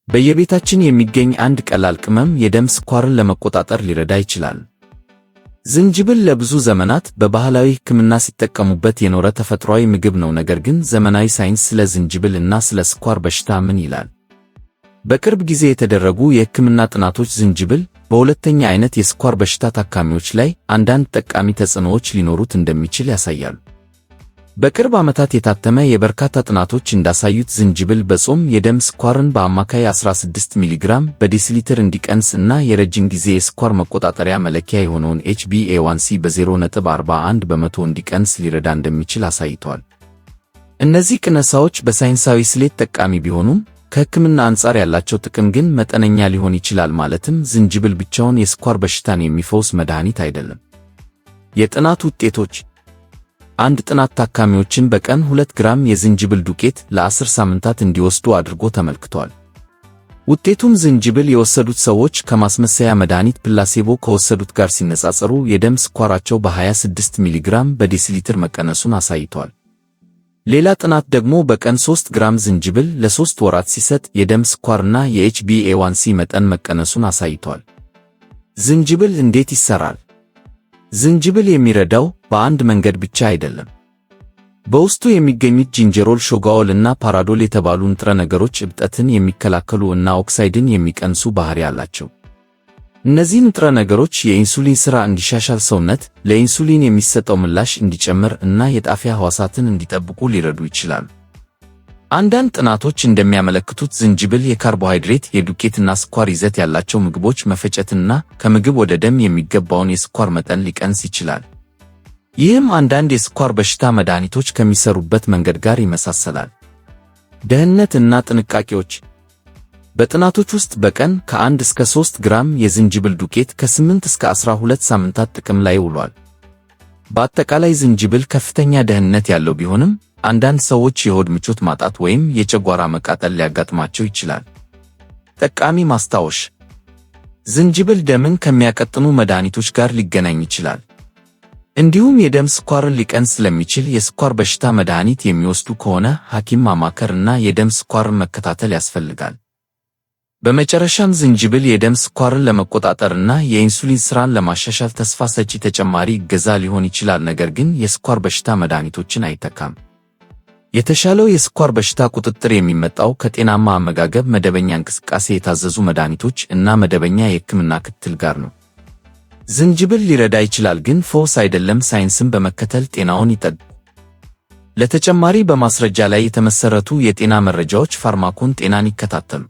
በየቤታችን የሚገኝ አንድ ቀላል ቅመም የደም ስኳርን ለመቆጣጠር ሊረዳ ይችላል። ዝንጅብል ለብዙ ዘመናት በባህላዊ ሕክምና ሲጠቀሙበት የኖረ ተፈጥሯዊ ምግብ ነው። ነገር ግን ዘመናዊ ሳይንስ ስለ ዝንጅብል እና ስለ ስኳር በሽታ ምን ይላል? በቅርብ ጊዜ የተደረጉ የሕክምና ጥናቶች ዝንጅብል በሁለተኛ አይነት የስኳር በሽታ ታካሚዎች ላይ አንዳንድ ጠቃሚ ተጽዕኖዎች ሊኖሩት እንደሚችል ያሳያሉ። በቅርብ ዓመታት የታተመ የበርካታ ጥናቶች እንዳሳዩት ዝንጅብል በጾም የደም ስኳርን በአማካይ 16 ሚሊግራም በዴሲሊትር እንዲቀንስ እና የረጅም ጊዜ የስኳር መቆጣጠሪያ መለኪያ የሆነውን HbA1c በ0.41 በመቶ እንዲቀንስ ሊረዳ እንደሚችል አሳይተዋል። እነዚህ ቅነሳዎች በሳይንሳዊ ስሌት ጠቃሚ ቢሆኑም ከሕክምና አንጻር ያላቸው ጥቅም ግን መጠነኛ ሊሆን ይችላል። ማለትም ዝንጅብል ብቻውን የስኳር በሽታን የሚፈውስ መድኃኒት አይደለም። የጥናት ውጤቶች አንድ ጥናት ታካሚዎችን በቀን 2 ግራም የዝንጅብል ዱቄት ለ10 ሳምንታት እንዲወስዱ አድርጎ ተመልክቷል። ውጤቱም ዝንጅብል የወሰዱት ሰዎች ከማስመሰያ መድኃኒት ፕላሴቦ ከወሰዱት ጋር ሲነጻጸሩ የደም ስኳራቸው በ26 ሚሊግራም በዴሲሊትር መቀነሱን አሳይቷል። ሌላ ጥናት ደግሞ በቀን 3 ግራም ዝንጅብል ለ3 ወራት ሲሰጥ የደም ስኳርና የHbA1c መጠን መቀነሱን አሳይቷል። ዝንጅብል እንዴት ይሰራል? ዝንጅብል የሚረዳው በአንድ መንገድ ብቻ አይደለም። በውስጡ የሚገኙት ጂንጀሮል፣ ሾጋኦል እና ፓራዶል የተባሉ ንጥረ ነገሮች እብጠትን የሚከላከሉ እና ኦክሳይድን የሚቀንሱ ባህሪ አላቸው። እነዚህ ንጥረ ነገሮች የኢንሱሊን ሥራ እንዲሻሻል፣ ሰውነት ለኢንሱሊን የሚሰጠው ምላሽ እንዲጨምር እና የጣፊያ ሕዋሳትን እንዲጠብቁ ሊረዱ ይችላሉ። አንዳንድ ጥናቶች እንደሚያመለክቱት ዝንጅብል የካርቦሃይድሬት፣ የዱቄትና ስኳር ይዘት ያላቸው ምግቦች መፈጨትና ከምግብ ወደ ደም የሚገባውን የስኳር መጠን ሊቀንስ ይችላል። ይህም አንዳንድ የስኳር በሽታ መድኃኒቶች ከሚሰሩበት መንገድ ጋር ይመሳሰላል። ደህንነት እና ጥንቃቄዎች በጥናቶች ውስጥ በቀን ከ1 እስከ 3 ግራም የዝንጅብል ዱቄት ከ8 እስከ 12 ሳምንታት ጥቅም ላይ ውሏል። በአጠቃላይ ዝንጅብል ከፍተኛ ደህንነት ያለው ቢሆንም አንዳንድ ሰዎች የሆድ ምቾት ማጣት ወይም የጨጓራ መቃጠል ሊያጋጥማቸው ይችላል። ጠቃሚ ማስታወሻ፣ ዝንጅብል ደምን ከሚያቀጥኑ መድኃኒቶች ጋር ሊገናኝ ይችላል። እንዲሁም የደም ስኳርን ሊቀንስ ስለሚችል የስኳር በሽታ መድኃኒት የሚወስዱ ከሆነ ሐኪም ማማከር እና የደም ስኳርን መከታተል ያስፈልጋል። በመጨረሻም ዝንጅብል የደም ስኳርን ለመቆጣጠርና የኢንሱሊን ሥራን ለማሻሻል ተስፋ ሰጪ ተጨማሪ እገዛ ሊሆን ይችላል። ነገር ግን የስኳር በሽታ መድኃኒቶችን አይተካም። የተሻለው የስኳር በሽታ ቁጥጥር የሚመጣው ከጤናማ አመጋገብ፣ መደበኛ እንቅስቃሴ፣ የታዘዙ መድኃኒቶች እና መደበኛ የሕክምና ክትትል ጋር ነው። ዝንጅብል ሊረዳ ይችላል፣ ግን ፈውስ አይደለም። ሳይንስን በመከተል ጤናውን ይጠብቁ። ለተጨማሪ በማስረጃ ላይ የተመሰረቱ የጤና መረጃዎች ፋርማኮን ጤናን ይከታተሉ።